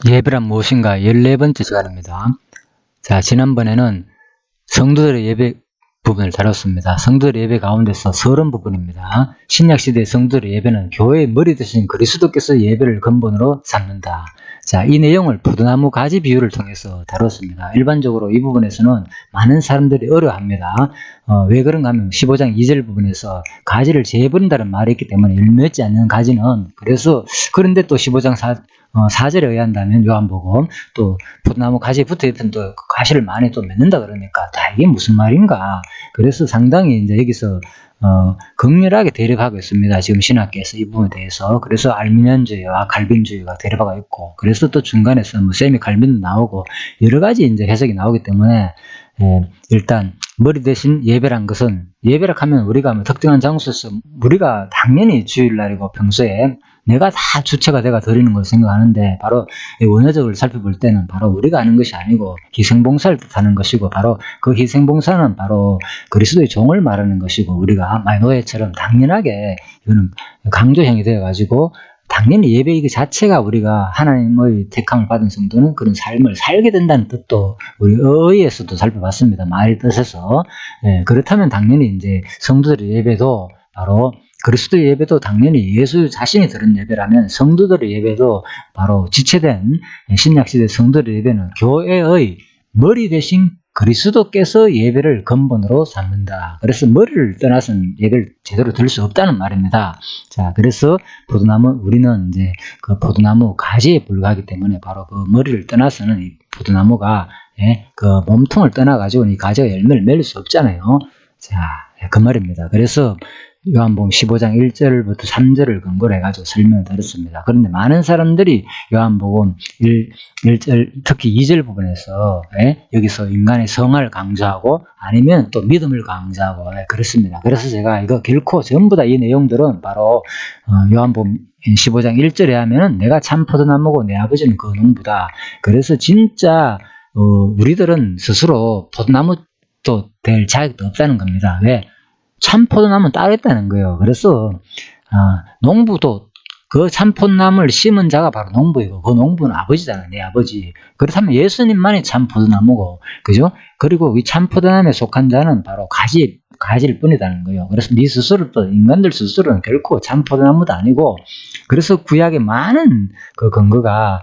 예배란 무엇인가 14번째 시간입니다. 자, 지난번에는 성도들의 예배 부분을 다뤘습니다. 성도들의 예배 가운데서 서론 부분입니다. 신약시대의 성도들의 예배는 교회의 머리 되신 그리스도께서 예배를 근본으로 삼는다. 자, 이 내용을 포도나무 가지 비유를 통해서 다뤘습니다. 일반적으로 이 부분에서는 많은 사람들이 어려워합니다. 왜 그런가 하면 15장 2절 부분에서 가지를 재버린다는 말이 있기 때문에 열맺지 않는 가지는 그런데 또 15장 4절에 의한다면 요한복음 또 포도나무 가지에 붙어있던 또 가시를 많이 또 맺는다 그러니까 다 이게 무슨 말인가. 그래서 상당히 이제 여기서 극렬하게 대립하고 있습니다. 지금 신학계에서 이 부분에 대해서. 그래서 알미니안주의와 칼빈주의가 대립하고 있고, 그래서 또 중간에서 뭐 세미 칼빈도 나오고 여러 가지 이제 해석이 나오기 때문에 일단 머리 대신 예배란 것은, 예배라 하면 우리가 뭐 특정한 장소에서 우리가 당연히 주일날이고 평소에 내가 다 주체가 돼가 드리는 걸 생각하는데, 바로 원어적으로 살펴볼 때는 바로 우리가 하는 것이 아니고 희생봉사를 뜻하는 것이고, 바로 그 희생봉사는 바로 그리스도의 종을 말하는 것이고, 우리가 노예처럼 당연하게 이거는 강조형이 되어가지고 당연히 예배 그 자체가 우리가 하나님의 택함을 받은 성도는 그런 삶을 살게 된다는 뜻도 우리 의에서도 살펴봤습니다. 말의 뜻에서. 그렇다면 당연히 이제 성도들의 예배도 바로 그리스도의 예배도 당연히 예수 자신이 드린 예배라면, 성도들의 예배도 바로 지체된 신약시대 성도들의 예배는 교회의 머리 대신 그리스도께서 예배를 근본으로 삼는다. 그래서 머리를 떠나서는 예배를 제대로 드릴 수 없다는 말입니다. 자, 그래서 우리는 이제 그 포도나무 가지에 불과하기 때문에 바로 그 머리를 떠나서는 이 포도나무가 그 몸통을 떠나가지고 이 가지가 열매를 맺을 수 없잖아요. 자, 그 말입니다. 그래서 요한복음 15장 1절부터 3절을 근거로 해가지고 설명을 드렸습니다. 그런데 많은 사람들이 요한복음 1절, 특히 2절 부분에서 여기서 인간의 성을 강조하고 아니면 또 믿음을 강조하고 그렇습니다. 그래서 제가 이거 결코 전부 다 이 내용들은 바로 요한복음 15장 1절에 하면은 내가 참 포도나무고 내 아버지는 그 농부다. 그래서 진짜 우리들은 스스로 포도나무도 될 자격도 없다는 겁니다. 왜? 참 포도나무는 따로 있다는 거예요. 그래서 농부도 그 참 포도나무를 심은 자가 바로 농부이고, 그 농부는 아버지잖아요. 내 아버지. 그렇다면 예수님만이 참 포도나무고, 그죠? 그리고 이 참 포도나무에 속한 자는 바로 가지일 뿐이라는 거예요. 그래서 네 스스로도, 인간들 스스로는 결코 참 포도나무도 아니고, 그래서 구약의 많은 그 근거가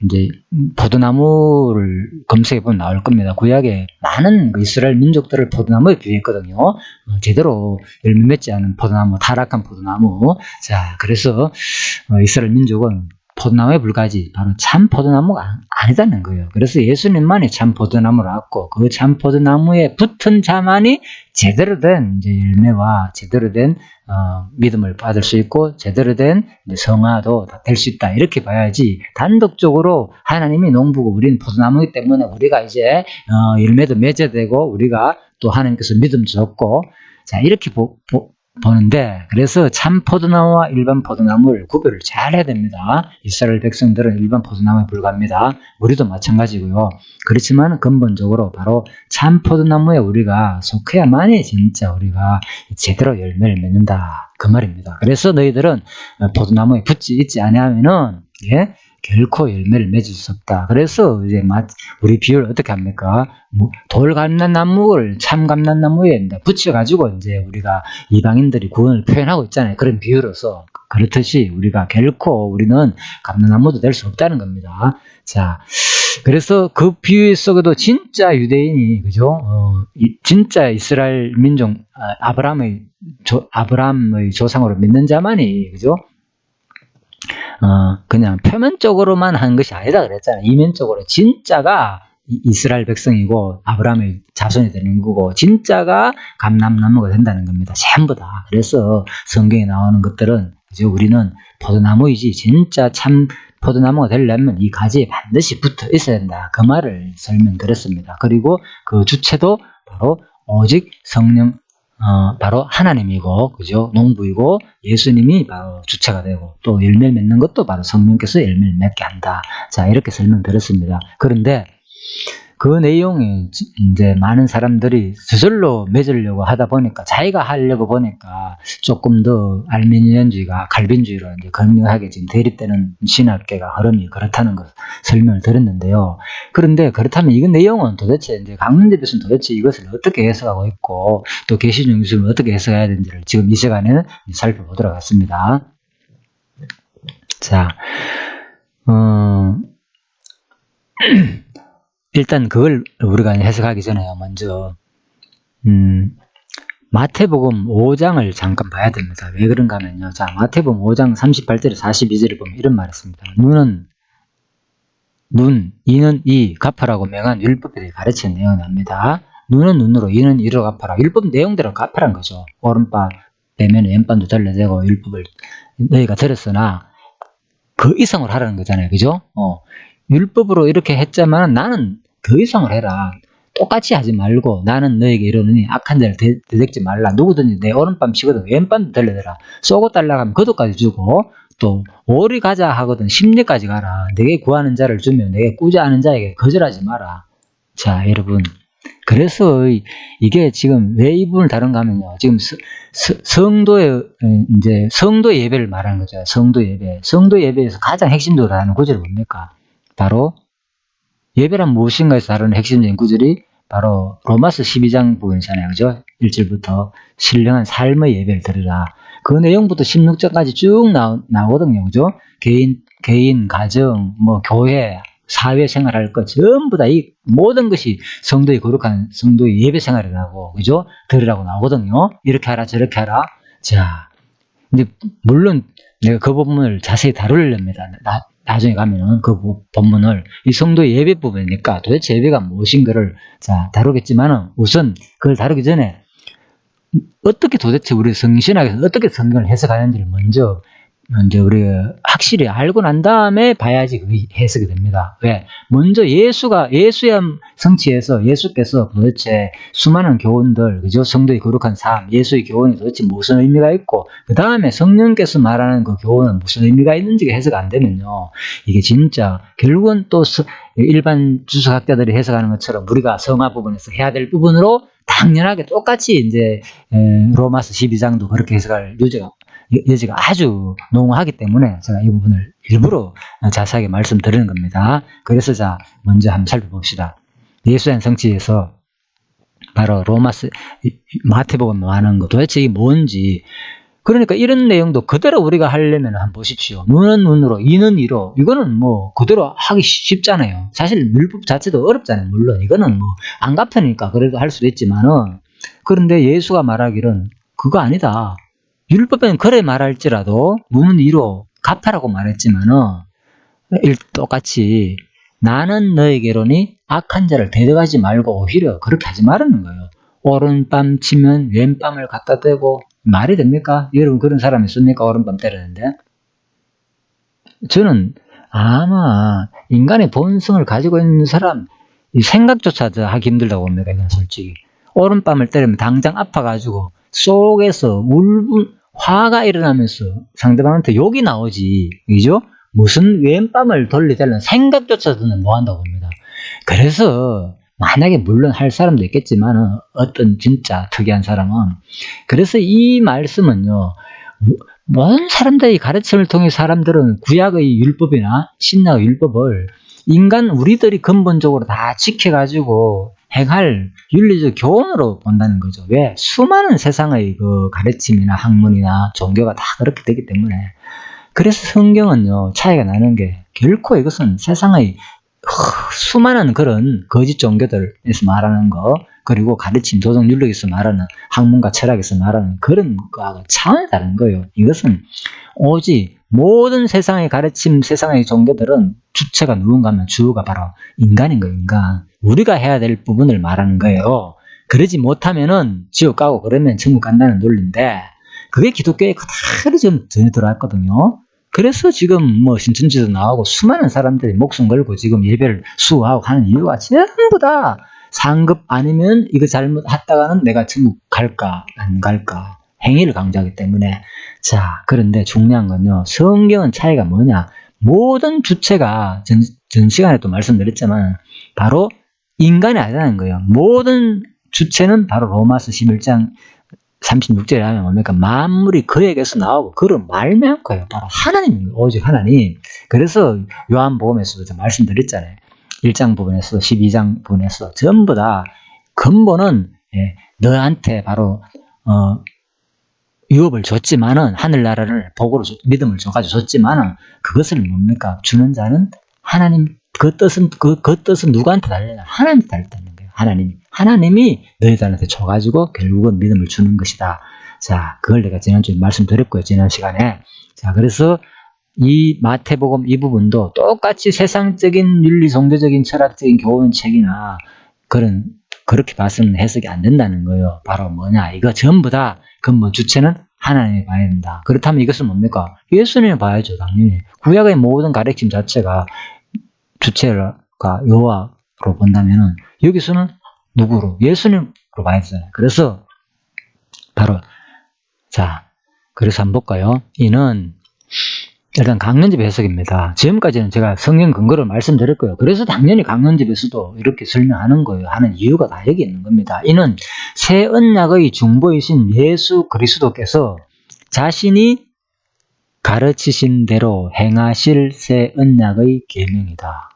이제 포도나무를 검색해보면 나올 겁니다. 구약에 많은 이스라엘 민족들을 포도나무에 비유했거든요. 제대로 열매 맺지 않은 포도나무, 타락한 포도나무. 자, 그래서 이스라엘 민족은 포도나무에 불과하지 바로 참 포도나무가 아니다는 거예요. 그래서 예수님만이 참 포도나무라고, 그 참 포도나무에 붙은 자만이 제대로 된 이제 열매와 제대로 된 믿음을 받을 수 있고 제대로 된 성화도 될 수 있다. 이렇게 봐야지, 단독적으로 하나님이 농부고 우리는 포도나무이기 때문에 우리가 이제 열매도 맺어야 되고 우리가 또 하나님께서 믿음 줬고, 자, 이렇게 보는데, 그래서 참 포도나무와 일반 포도나무를 구별을 잘 해야 됩니다. 이스라엘 백성들은 일반 포도나무에 불과합니다. 우리도 마찬가지고요. 그렇지만 근본적으로 바로 참 포도나무에 우리가 속해야만이 진짜 우리가 제대로 열매를 맺는다, 그 말입니다. 그래서 너희들은 포도나무에 붙지 있지 아니하면은 결코 열매를 맺을 수 없다. 그래서 이제 우리 비유를 어떻게 합니까? 돌 감람나무를 참 감람나무에 붙여가지고 이제 우리가 이방인들이 구원을 표현하고 있잖아요. 그런 비유로서. 그렇듯이 우리가 결코 우리는 감람나무도 될 수 없다는 겁니다. 자, 그래서 그 비유 속에도 진짜 유대인이, 그죠? 진짜 이스라엘 민족, 아브라함의 조상으로 믿는 자만이, 그죠? 그냥 표면적으로만 한 것이 아니다 그랬잖아요. 이면적으로 진짜가 이스라엘 백성이고 아브라함의 자손이 되는 거고, 진짜가 감람나무가 된다는 겁니다. 전부 다. 그래서 성경에 나오는 것들은, 이제 우리는 포도나무이지 진짜 참 포도나무가 되려면 이 가지에 반드시 붙어 있어야 된다. 그 말을 설명드렸습니다. 그리고 그 주체도 바로 오직 성령, 바로 하나님이고, 그죠? 농부이고, 예수님이 바로 주체가 되고, 또 열매를 맺는 것도 바로 성령께서 열매를 맺게 한다. 자, 이렇게 설명드렸습니다. 그런데 그 내용이 이제 많은 사람들이 저절로 맺으려고 하다 보니까, 자기가 하려고 보니까 조금 더 알미니언주의가 칼빈주의로 이제 극명하게 지금 대립되는 신학계가 흐름이 그렇다는 것 설명을 드렸는데요. 그런데 그렇다면 이 내용은 도대체 이제 강민재 교수는 도대체 이것을 어떻게 해석하고 있고, 또 계시종 교수는 어떻게 해석해야 되는지를 지금 이 시간에는 살펴보도록 하겠습니다. 자, 일단 그걸 우리가 해석하기 전에요. 먼저 마태복음 5장을 잠깐 봐야 됩니다. 왜 그런가 하면요. 자, 마태복음 5장 38절에 42절을 보면 이런 말을 했습니다. 이는 이 갚아라고 명한 율법에 대해 가르치는 내용이 납니다. 눈은 눈으로, 이는 이로 갚아라. 율법 내용대로 갚아라는 거죠. 오른바 빼면 왼반도 잘라내고 율법을 너희가 들었으나 그 이상을 하라는 거잖아요. 그죠? 율법으로 이렇게 했지만 나는 그 이상을 해라. 똑같이 하지 말고 나는 너에게 이러느니 악한 자를 대적지 말라. 누구든지 내 오른밤 치거든 왼밤도 들려대라. 쏘고 달라고 하면 그도까지 주고, 또 오리 가자 하거든 심리까지 가라. 내게 구하는 자를 주면 내게 꾸자 하는 자에게 거절하지 마라. 자, 여러분, 그래서 이게 지금 왜 이 부분을 다룬가 하면요. 지금 성도의 예배를 말하는 거죠. 성도 예배. 성도 예배에서 가장 핵심적으로 다루는 구절이 뭡니까? 바로 예배란 무엇인가에서 다루는 핵심적인 구절이 바로 로마서 12장 부분이잖아요. 그죠? 1절부터 신령한 삶의 예배를 드리라. 그 내용부터 16절까지 쭉 나오거든요. 그죠? 개인, 가정, 교회, 사회생활할 것 전부 다 이 모든 것이 성도의 거룩한 성도의 예배 생활이라고, 그죠? 들으라고 나오거든요. 이렇게 하라 저렇게 하라. 자, 이제 물론 내가 그 부분을 자세히 다루려합니다. 나중에 가면은 그 본문을 이 성도의 예배 부분이니까 도대체 예배가 무엇인가를 다루겠지만은, 우선 그걸 다루기 전에 어떻게 도대체 우리 성신학에서 어떻게 성경을 해석하는지를 먼저 우리가 확실히 알고 난 다음에 봐야지 그게 해석이 됩니다. 왜? 먼저 예수의 성취에서 예수께서 도대체 수많은 교훈들, 그죠? 성도의 거룩한 삶, 예수의 교훈이 도대체 무슨 의미가 있고, 그 다음에 성령께서 말하는 그 교훈은 무슨 의미가 있는지가 해석 안 되면요. 이게 진짜, 결국은 또 일반 주석학자들이 해석하는 것처럼 우리가 성화 부분에서 해야 될 부분으로 당연하게 똑같이 이제 로마서 12장도 그렇게 해석할 여지가 아주 농후하기 때문에 제가 이 부분을 일부러 자세하게 말씀드리는 겁니다. 그래서 먼저 한번 살펴봅시다. 예수의 성취에서 바로 마태복음 하는 거 도대체 이게 뭔지, 그러니까 이런 내용도 그대로 우리가 하려면 한번 보십시오. 눈은 눈으로, 이는 이로. 이거는 그대로 하기 쉽잖아요. 사실 율법 자체도 어렵잖아요. 물론 이거는 안 갚으니까 그래도 할 수도 있지만은, 그런데 예수가 말하기는 그거 아니다. 율법에는 그래 말할지라도 눈은 이로 갚아라고 말했지만은 똑같이 나는 너에게로니 악한 자를 대적하지 말고 오히려 그렇게 하지 말라는 거예요. 오른밤 치면 왼밤을 갖다 대고, 말이 됩니까? 여러분 그런 사람이 있습니까? 오른밤 때리는데. 저는 아마 인간의 본성을 가지고 있는 사람 생각조차도 하기 힘들다고 봅니다. 이건 솔직히. 오른밤을 때리면 당장 아파가지고 속에서 화가 일어나면서 상대방한테 욕이 나오지, 그죠? 무슨 왼밤을 돌리자는 생각조차도 못 한다고 봅니다. 그래서 만약에 물론 할 사람도 있겠지만 어떤 진짜 특이한 사람은, 그래서 이 말씀은요, 모든 사람들의 가르침을 통해 사람들은 구약의 율법이나 신약의 율법을 우리들이 근본적으로 다 지켜가지고 행할 윤리적 교훈으로 본다는 거죠. 왜? 수많은 세상의 그 가르침이나 학문이나 종교가 다 그렇게 되기 때문에. 그래서 성경은요, 차이가 나는 게, 결코 이것은 세상의 수많은 그런 거짓 종교들에서 말하는 거, 그리고 가르침, 도덕 윤리에서 말하는 학문과 철학에서 말하는 그런 거하고 차원이 다른 거예요. 이것은 오직 모든 세상의 가르침, 세상의 종교들은 주체가 누군가 하면 주가 바로 인간인 거예요. 인간. 우리가 해야 될 부분을 말하는 거예요. 그러지 못하면은 지옥 가고 그러면 천국 간다는 논리인데, 그게 기독교에 그대로 좀 전해 들어왔거든요. 그래서 지금 신천지도 나오고 수많은 사람들이 목숨 걸고 지금 예배를 수호하고 하는 이유가 전부 다 상급 아니면 이거 잘못했다가는 내가 천국 갈까 안 갈까 행위를 강조하기 때문에. 자, 그런데 중요한 건요, 성경은 차이가 뭐냐, 모든 주체가 전 시간에 또 말씀드렸지만 바로 인간이 아니라는 거예요. 모든 주체는 바로 로마서 11장 36절에 하면 뭡니까? 만물이 그에게서 나오고 그를 말미암고요. 바로 하나님입니다. 오직 하나님. 그래서 요한복음에서도 제가 말씀드렸잖아요. 1장 부분에서 12장 부분에서 전부 다 근본은 너한테 바로 유업을 줬지만은 하늘나라를 복으로 믿음을 줘가지고 줬지만은 그것을 뭡니까? 주는 자는 하나님. 그 뜻은 누구한테 달리냐? 하나님한테 달렸다는 거예요. 하나님이 너희들한테 줘가지고 결국은 믿음을 주는 것이다. 자, 그걸 내가 지난주에 말씀드렸고요. 지난 시간에. 자, 그래서 이 마태복음 이 부분도 똑같이 세상적인 윤리, 종교적인, 철학적인 교훈책이나 그렇게 봐서는 해석이 안 된다는 거예요. 바로 뭐냐? 이거 전부 다 근본 주체는 하나님이 봐야 된다. 그렇다면 이것은 뭡니까? 예수님을 봐야죠, 당연히. 구약의 모든 가르침 자체가 주체가 여호와로 본다면은 여기서는 누구로? 예수님으로 봐야 되잖아요. 그래서 바로 그래서 한번 볼까요? 이는 일단 강론집 해석입니다. 지금까지는 제가 성경 근거를 말씀드렸고요. 그래서 당연히 강론집에서도 이렇게 설명하는 거예요. 하는 이유가 다 여기 있는 겁니다. 이는 새 언약의 중보이신 예수 그리스도께서 자신이 가르치신 대로 행하실 새 언약의 계명이다.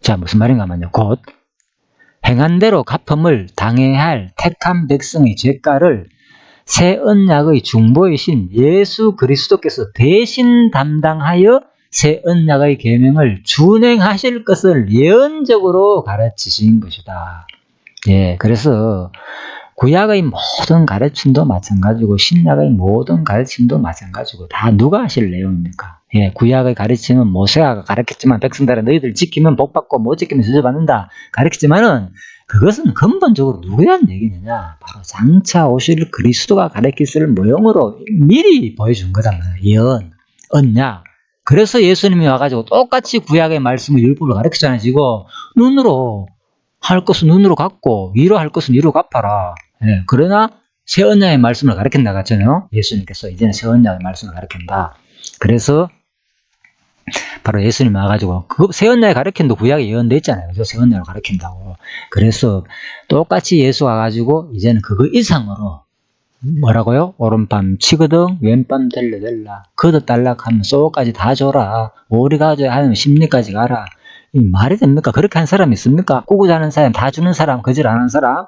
자, 무슨 말인가 하면요. 곧 행한 대로 갚음을 당해야 할 택한 백성의 죄가를 새 언약의 중보이신 예수 그리스도께서 대신 담당하여 새 언약의 계명을 준행하실 것을 예언적으로 가르치신 것이다. 예, 그래서 구약의 모든 가르침도 마찬가지고 신약의 모든 가르침도 마찬가지고 다 누가 하실 내용입니까? 예, 구약의 가르침은 모세가 가르쳤지만 백성들은 너희들 지키면 복받고 못 지키면 저주받는다 가르쳤지만은 그것은 근본적으로 누구에 대한 얘기느냐? 바로 장차 오실 그리스도가 가르칠 모형으로 미리 보여준 거잖아요. 예언, 언약. 그래서 예수님이 와가지고 똑같이 구약의 말씀을 율법을 가르쳤잖아요. 지금 눈으로 할 것은 눈으로 갚고 위로 할 것은 위로 갚아라. 예, 그러나 새 언약의 말씀을 가르친다 같잖아요. 예수님께서 이제는 새 언약의 말씀을 가르친다. 그래서 바로 예수님 와가지고 그 새 언약에 가르친도 구약에 예언돼 있잖아요. 그죠? 새 언약을 가르친다고. 그래서 똑같이 예수 와가지고 이제는 그거 이상으로 뭐라고요? 오른밤 치거든 왼밤 될라 거듭 달락하면 소까지 다 줘라. 오리 가져야 하면 심리까지 가라. 이 말이 됩니까? 그렇게 한 사람 있습니까? 꾸고 자는 사람 다 주는 사람 거짓 안 하는 사람?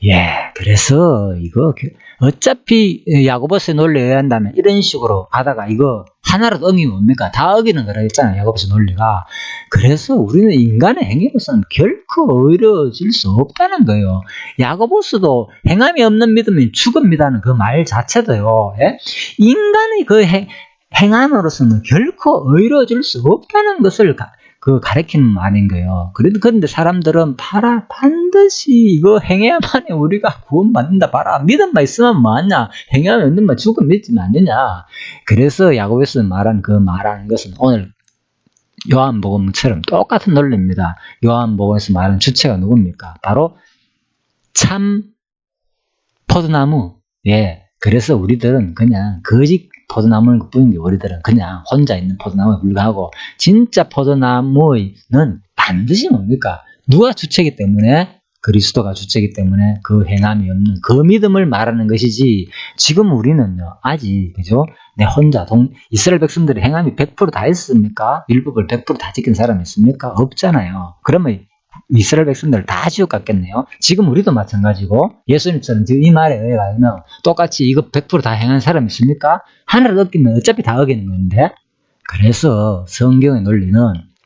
예, 그래서 이거 어차피 야고보스의 논리에 의한다면 이런 식으로 가다가 이거 하나라도 어기면 뭡니까? 다 어기는 거라 했잖아요. 야고보스 논리가. 그래서 우리는 인간의 행위로서는 결코 의로워질 수 없다는 거예요. 야고보스도 행함이 없는 믿음은 죽음이라는 그 말 자체도요. 예? 인간의 그 행함으로서는 결코 의로워질 수 없다는 것을 가르치는 말인 거예요. 그런데 사람들은 반드시 이거 행해야만이 우리가 구원받는다. 봐라. 믿음만 있으면 뭐하냐. 행하면 없는 말 죽으면 믿지면 안 되냐. 그래서 야고보스 말하는 것은 오늘 요한복음처럼 똑같은 논리입니다. 요한복음에서 말하는 주체가 누굽니까? 바로 참 포도나무. 예. 그래서 우리들은 그냥 거짓 포도나무를 뿌린 게 우리들은 그냥 혼자 있는 포도나무에 불과하고 진짜 포도나무는 반드시 뭡니까? 누가 주체이기 때문에 그리스도가 주체이기 때문에 그 행함이 없는 그 믿음을 말하는 것이지 지금 우리는요 아직 그죠? 내 혼자 이스라엘 백성들의 행함이 100% 다 있습니까? 율법을 100% 다 지킨 사람이 있습니까? 없잖아요. 그러면 이스라엘 백성들 다 지옥 갔겠네요. 지금 우리도 마찬가지고 예수님처럼 지금 이 말에 의하면 똑같이 이거 100%다 행한 사람이 있습니까? 하나를 어기면 어차피 다 어기는 건데. 그래서 성경의 논리는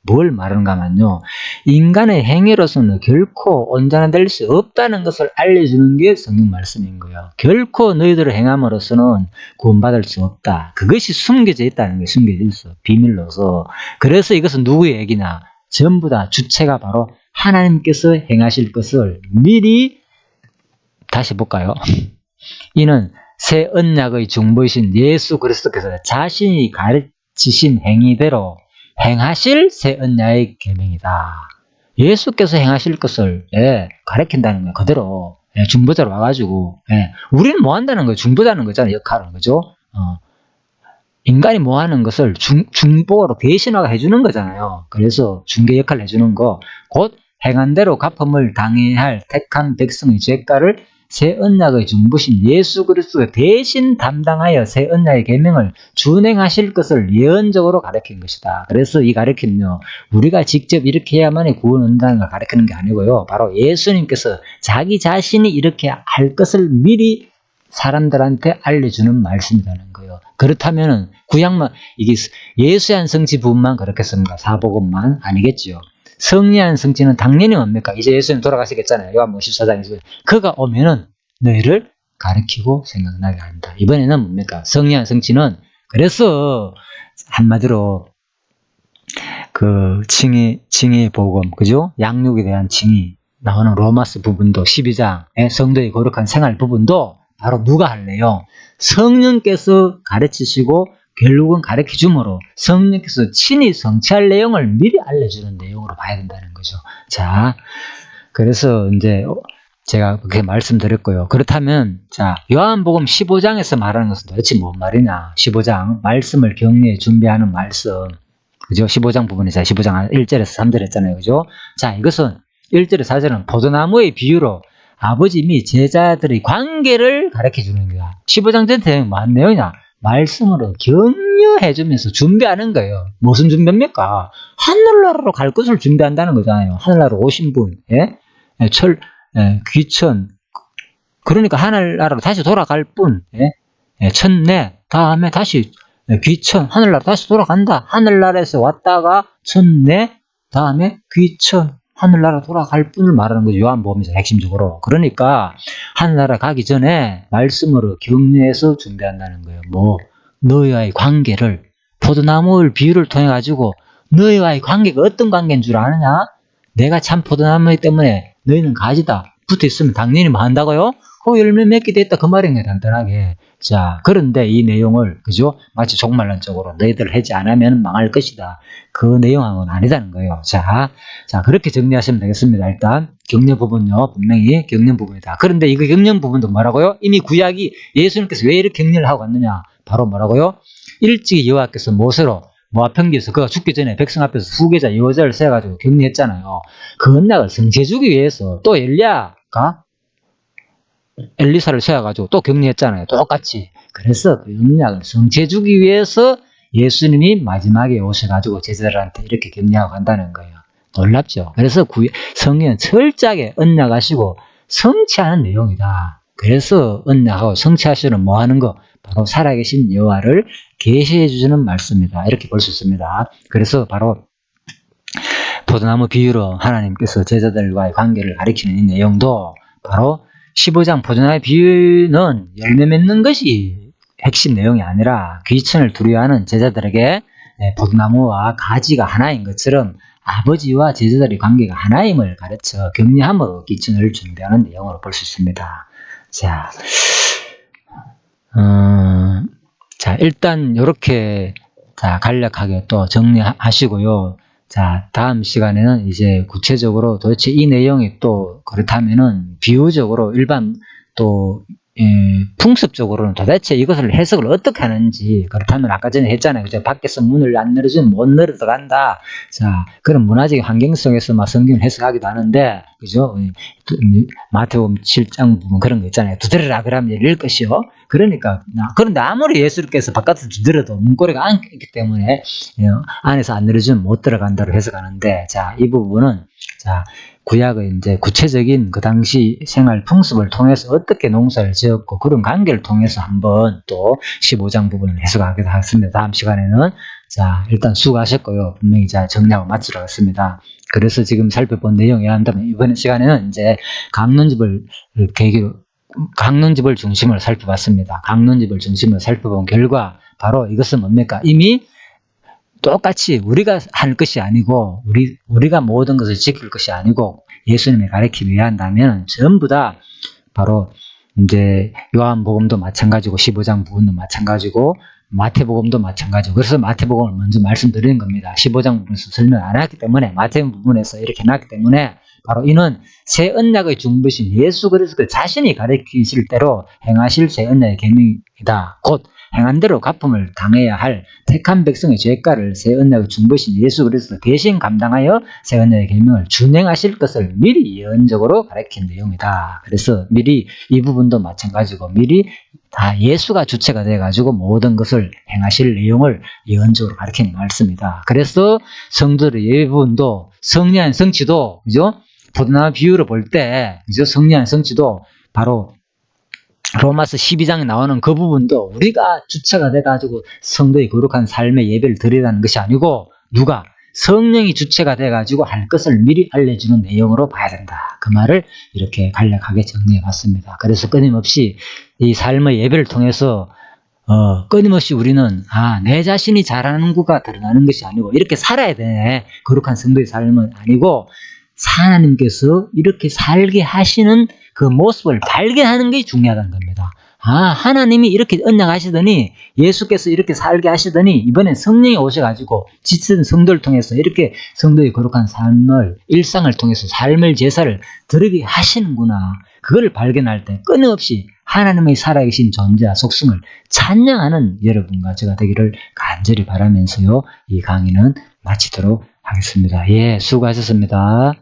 뭘 말하는가 하면요. 인간의 행위로서는 결코 온전화될 수 없다는 것을 알려주는 게 성경 말씀인 거예요. 결코 너희들을 행함으로서는 구원받을 수 없다. 그것이 숨겨져 있다는 거예요. 숨겨져 있어. 비밀로서. 그래서 이것은 누구의 얘기냐. 전부 다 주체가 바로 하나님께서 행하실 것을 미리 다시 볼까요? 이는 새 언약의 중보이신 예수 그리스도께서 자신이 가르치신 행위대로 행하실 새 언약의 계명이다. 예수께서 행하실 것을 가르친다는 거예요. 그대로 중보자로 와가지고 우리는 뭐 한다는 거예요? 중보자는 거잖아요. 역할은 그죠? 인간이 뭐 하는 것을 중보로 대신화가 해주는 거잖아요. 그래서 중개 역할을 해주는 거, 곧 행한 대로 갚음을 당해야 할 택한 백성의 죄가를 새 언약의 중부신 예수 그리스도가 대신 담당하여 새 언약의 계명을 준행하실 것을 예언적으로 가르친 것이다. 그래서 이 가르침은요, 우리가 직접 이렇게 해야만이 구원 온다는 걸 가르치는 게 아니고요, 바로 예수님께서 자기 자신이 이렇게 할 것을 미리 사람들한테 알려주는 말씀이라는 거예요. 그렇다면은 구약만 이게 예수의 성취 부분만 그렇겠습니까? 사복음만 아니겠죠. 성리한 성취는 당연히 뭡니까? 이제 예수님 돌아가시겠잖아요. 요한복음 14장에서 그가 오면은 너희를 가르치고 생각나게 한다. 이번에는 뭡니까? 성리한 성취는 그래서 한마디로 그 칭의 복음, 그죠? 양육에 대한 칭의 나오는 로마스 부분도 12장의 성도의 거룩한 생활 부분도 바로 누가 할래요? 성령께서 가르치시고 결국은 가르쳐줌으로 성령께서 친히 성취할 내용을 미리 알려주는 내용으로 봐야 된다는 거죠. 자, 그래서 이제 제가 그렇게 말씀드렸고요. 그렇다면 자, 요한복음 15장에서 말하는 것은 도대체 뭔 말이냐? 15장 말씀을 격려해 준비하는 말씀, 그죠? 15장 부분에 자 15장 1절에서 3절 했잖아요, 그죠? 자, 이것은 1절에 4절은 포도나무의 비유로 아버지 및 제자들의 관계를 가르쳐 주는 거야. 15장 전체 뭐한 내용이냐? 말씀으로 격려해주면서 준비하는 거예요. 무슨 준비입니까? 하늘나라로 갈 것을 준비한다는 거잖아요. 하늘나라로 오신 분, 예? 귀천. 그러니까 하늘나라로 다시 돌아갈 분, 예? 천내, 다음에 다시 귀천, 하늘나라 다시 돌아간다. 하늘나라에서 왔다가 천내, 다음에 귀천, 하늘나라 돌아갈 분을 말하는 거죠. 요한복음에서 핵심적으로. 그러니까 하늘나라 가기 전에 말씀으로 격려해서 준비한다는 거예요. 뭐 너희와의 관계를 포도나무를 비유를 통해 가지고 너희와의 관계가 어떤 관계인 줄 아느냐? 내가 참 포도나무 때문에 너희는 가지다. 붙어 있으면 당연히 뭐 한다고요? 열매 맺게 됐다. 그 말이에요, 간단하게. 자, 그런데 이 내용을, 그죠? 마치 종말론적으로 너희들 하지 않으면 망할 것이다. 그 내용은 아니다는 거예요. 자, 그렇게 정리하시면 되겠습니다. 일단, 격려 부분요, 분명히 격려 부분이다. 그런데 이거 격려 부분도 뭐라고요? 이미 구약이 예수님께서 왜 이렇게 격려를 하고 갔느냐? 바로 뭐라고요? 일찍이 여호와께서 모세로 모압평지에서 그가 죽기 전에 백성 앞에서 후계자 여호자를 세워가지고 격려했잖아요. 그 언약을 성취해주기 위해서 또 엘리야가 엘리사를 세워가지고 또 격려했잖아요. 똑같이. 그래서 그 언약을 성취해주기 위해서 예수님이 마지막에 오셔가지고 제자들한테 이렇게 격려하고 간다는 거예요. 놀랍죠? 그래서 성경은 철저하게 언약하시고 성취하는 내용이다. 그래서 언약하고 성취하시는 뭐 하는 거? 바로 살아계신 여호와를 계시해 주시는 말씀이다. 이렇게 볼 수 있습니다. 그래서 바로 포도나무 비유로 하나님께서 제자들과의 관계를 가리키는 이 내용도 바로 15장 포도나무 비유는 열매 맺는 것이 핵심 내용이 아니라 귀천을 두려워하는 제자들에게 포도나무와 가지가 하나인 것처럼 아버지와 제자들의 관계가 하나임을 가르쳐 격려함으로 귀천을 준비하는 내용으로 볼 수 있습니다. 자, 일단 이렇게 간략하게 또 정리하시고요. 자, 다음 시간에는 이제 구체적으로 도대체 이 내용이 또 그렇다면은 비유적으로 일반 또 풍습적으로는 도대체 이것을 해석을 어떻게 하는지, 그렇다면 아까 전에 했잖아요. 그죠? 밖에서 문을 안 열어주면 못 열어 들어간다. 자, 그런 문화적 환경 속에서 막 성경을 해석하기도 하는데, 그죠? 마태복음 7장 부분 그런 거 있잖아요. 두드려라 그러면 열릴 것이요. 그러니까, 그런데 아무리 예수님께서 바깥에서 두드려도 문고리가 안 있기 때문에 안에서 안 열어주면 못 들어간다고 해석하는데, 자, 이 부분은 자, 구약의 이제 구체적인 그 당시 생활 풍습을 통해서 어떻게 농사를 지었고 그런 관계를 통해서 한번 또 15장 부분을 해석하기도 하겠습니다. 다음 시간에는 자, 일단 수고하셨고요. 분명히 자, 정리하고 마치도록 하겠습니다. 그래서 지금 살펴본 내용이 한다면 이번 시간에는 이제 강론집을 계기로 강론집을 중심으로 살펴봤습니다. 강론집을 중심으로 살펴본 결과 바로 이것은 뭡니까? 이미 똑같이 우리가 할 것이 아니고 우리가 모든 것을 지킬 것이 아니고 예수님의 가르침에 의한다면 전부 다 바로 이제 요한복음도 마찬가지고 15장 부분도 마찬가지고 마태복음도 마찬가지고, 그래서 마태복음을 먼저 말씀드리는 겁니다. 15장 부분에서 설명 안 했기 때문에 마태복음 부분에서 이렇게 해놨기 때문에 바로 이는 새 언약의 중부신 예수 그리스도 자신이 가르치실 대로 행하실 새 언약의 계명이다. 곧 행한 대로 갚음을 당해야 할 택한 백성의 죄가를 새 언약의 중보신 예수 그리스도 대신 감당하여 새 언약의 계명을 준행하실 것을 미리 예언적으로 가르친 내용이다. 그래서 미리 이 부분도 마찬가지고 미리 다 예수가 주체가 돼가지고 모든 것을 행하실 내용을 예언적으로 가르치는 말씀이다. 그래서 성도들의 예배 부분도 성리한 성취도, 그죠? 포도나무 비유를 볼 때, 그죠? 성리한 성취도 바로 로마서 12장에 나오는 그 부분도 우리가 주체가 돼가지고 성도의 거룩한 삶의 예배를 드리라는 것이 아니고 누가? 성령이 주체가 돼가지고 할 것을 미리 알려주는 내용으로 봐야 된다. 그 말을 이렇게 간략하게 정리해 봤습니다. 그래서 끊임없이 이 삶의 예배를 통해서 끊임없이 우리는 내 자신이 잘하는구가 드러나는 것이 아니고 이렇게 살아야 돼. 거룩한 성도의 삶은 아니고 하나님께서 이렇게 살게 하시는 그 모습을 발견하는 게 중요하다는 겁니다. 하나님이 이렇게 언약하시더니 예수께서 이렇게 살게 하시더니 이번엔 성령이 오셔가지고 지친 성도를 통해서 이렇게 성도의 거룩한 삶을 일상을 통해서 삶의 제사를 드리게 하시는구나. 그걸 발견할 때 끊임없이 하나님의 살아계신 존재와 속성을 찬양하는 여러분과 제가 되기를 간절히 바라면서요. 이 강의는 마치도록 하겠습니다. 예, 수고하셨습니다.